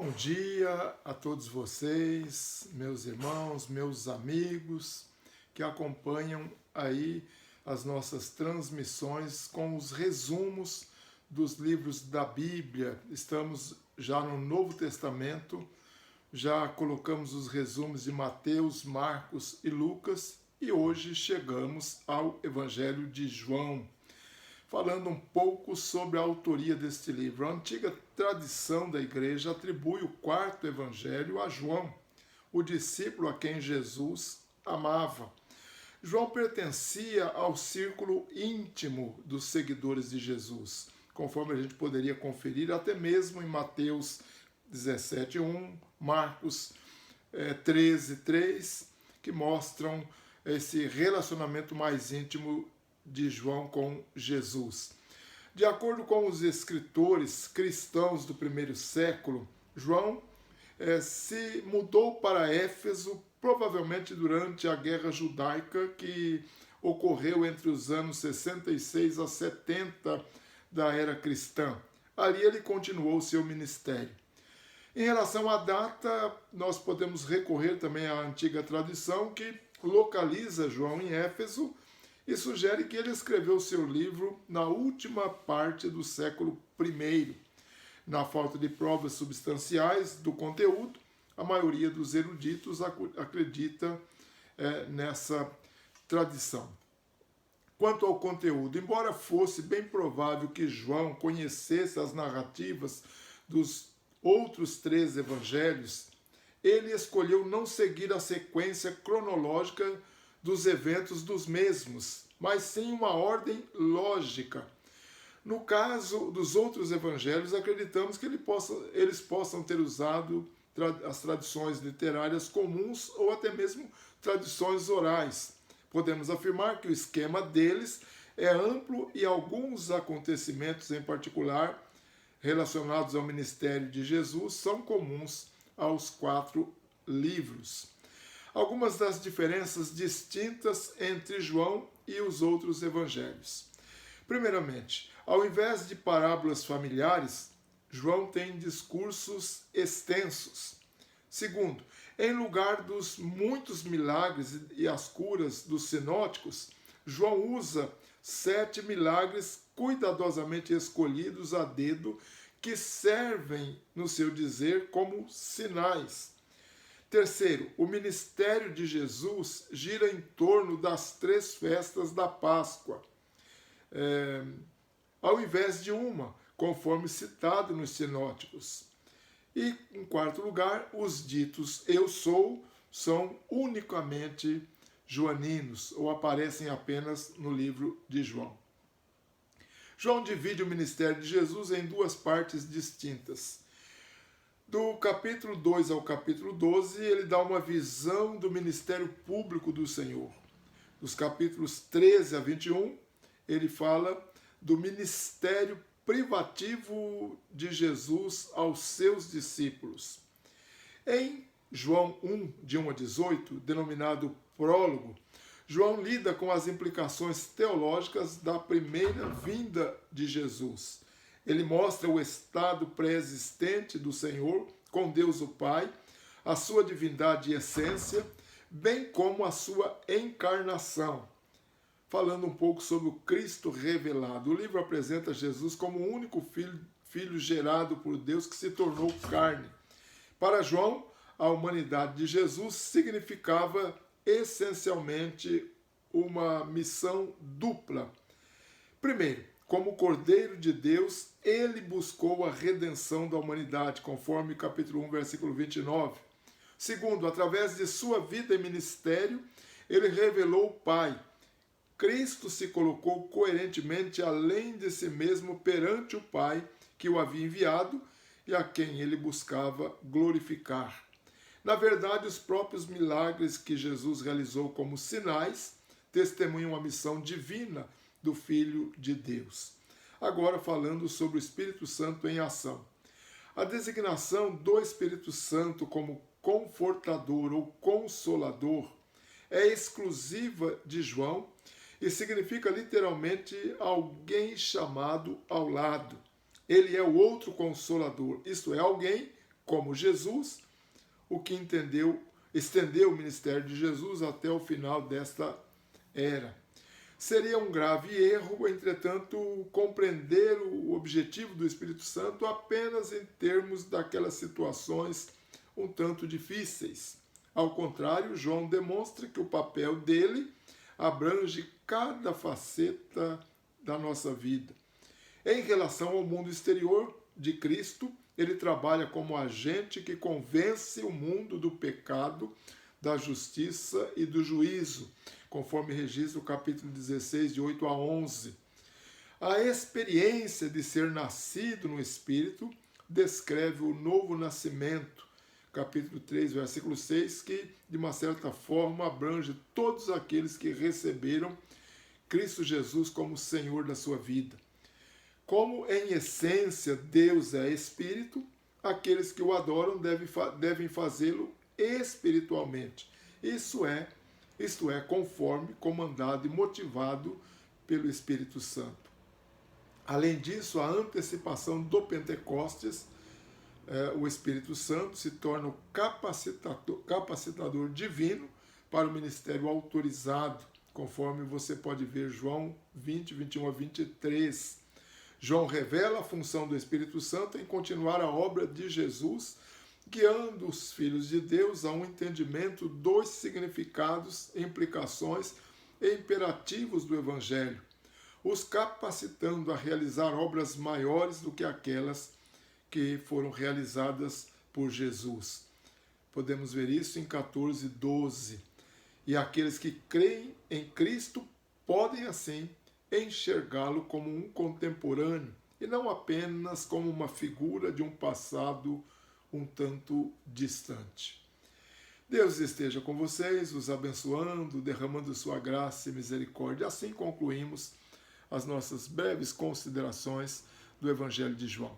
Bom dia a todos vocês, meus irmãos, meus amigos que acompanham aí as nossas transmissões com os resumos dos livros da Bíblia. Estamos já no Novo Testamento, já colocamos os resumos de Mateus, Marcos e Lucas e hoje chegamos ao Evangelho de João, falando um pouco sobre a autoria deste livro. A antiga tradição da igreja atribui o quarto evangelho a João, o discípulo a quem Jesus amava. João pertencia ao círculo íntimo dos seguidores de Jesus, conforme a gente poderia conferir até mesmo em Mateus 17:1, Marcos 13:3, que mostram esse relacionamento mais íntimo de João com Jesus. De acordo com os escritores cristãos do primeiro século, João se mudou para Éfeso provavelmente durante a Guerra Judaica que ocorreu entre os anos 66 a 70 da era cristã. Ali ele continuou seu ministério. Em relação à data, nós podemos recorrer também à antiga tradição que localiza João em Éfeso e sugere que ele escreveu seu livro na última parte do século I. Na falta de provas substanciais do conteúdo, a maioria dos eruditos acredita nessa tradição. Quanto ao conteúdo, embora fosse bem provável que João conhecesse as narrativas dos outros 3 evangelhos, ele escolheu não seguir a sequência cronológica dos eventos dos mesmos, mas sim uma ordem lógica. No caso dos outros evangelhos, acreditamos que eles possam ter usado as tradições literárias comuns ou até mesmo tradições orais. Podemos afirmar que o esquema deles é amplo e alguns acontecimentos em particular relacionados ao ministério de Jesus são comuns aos 4 livros. Algumas das diferenças distintas entre João e os outros evangelhos. Primeiramente, ao invés de parábolas familiares, João tem discursos extensos. Segundo, em lugar dos muitos milagres e as curas dos sinóticos, João usa 7 milagres cuidadosamente escolhidos a dedo que servem, no seu dizer, como sinais. Terceiro, o ministério de Jesus gira em torno das 3 festas da Páscoa, ao invés de uma, conforme citado nos sinóticos. E, em quarto lugar, os ditos eu sou são unicamente joaninos, ou aparecem apenas no livro de João. João divide o ministério de Jesus em 2 partes distintas. Do capítulo 2 ao capítulo 12, ele dá uma visão do ministério público do Senhor. Dos capítulos 13 a 21, ele fala do ministério privativo de Jesus aos seus discípulos. Em João 1, de 1 a 18, denominado prólogo, João lida com as implicações teológicas da primeira vinda de Jesus. Ele mostra o estado pré-existente do Senhor com Deus o Pai, a sua divindade e essência, bem como a sua encarnação, falando um pouco sobre o Cristo revelado. O livro apresenta Jesus como o único filho gerado por Deus que se tornou carne. Para João, a humanidade de Jesus significava essencialmente uma missão dupla. Primeiro, como Cordeiro de Deus, ele buscou a redenção da humanidade, conforme capítulo 1, versículo 29. Segundo, através de sua vida e ministério, ele revelou o Pai. Cristo se colocou coerentemente além de si mesmo perante o Pai que o havia enviado e a quem ele buscava glorificar. Na verdade, os próprios milagres que Jesus realizou como sinais testemunham a missão divina do Filho de Deus. Agora falando sobre o Espírito Santo em ação. A designação do Espírito Santo como confortador ou consolador é exclusiva de João e significa literalmente alguém chamado ao lado. Ele é o outro consolador, isto é, alguém como Jesus, o que estendeu o ministério de Jesus até o final desta era. Seria um grave erro, entretanto, compreender o objetivo do Espírito Santo apenas em termos daquelas situações um tanto difíceis. Ao contrário, João demonstra que o papel dele abrange cada faceta da nossa vida. Em relação ao mundo exterior de Cristo, ele trabalha como agente que convence o mundo do pecado, da justiça e do juízo, conforme registra o capítulo 16, de 8 a 11. A experiência de ser nascido no Espírito descreve o novo nascimento, capítulo 3, versículo 6, que, de uma certa forma, abrange todos aqueles que receberam Cristo Jesus como Senhor da sua vida. Como, em essência, Deus é Espírito, aqueles que o adoram devem fazê-lo espiritualmente. Isto é, conforme comandado e motivado pelo Espírito Santo. Além disso, a antecipação do Pentecostes, o Espírito Santo se torna o capacitador divino para o ministério autorizado, conforme você pode ver João 20, 21 a 23. João revela a função do Espírito Santo em continuar a obra de Jesus, guiando os filhos de Deus a um entendimento dos significados, implicações e imperativos do Evangelho, os capacitando a realizar obras maiores do que aquelas que foram realizadas por Jesus. Podemos ver isso em 14, 12. E aqueles que creem em Cristo podem, assim, enxergá-lo como um contemporâneo e não apenas como uma figura de um passado um tanto distante. Deus esteja com vocês, os abençoando, derramando sua graça e misericórdia. Assim concluímos as nossas breves considerações do Evangelho de João.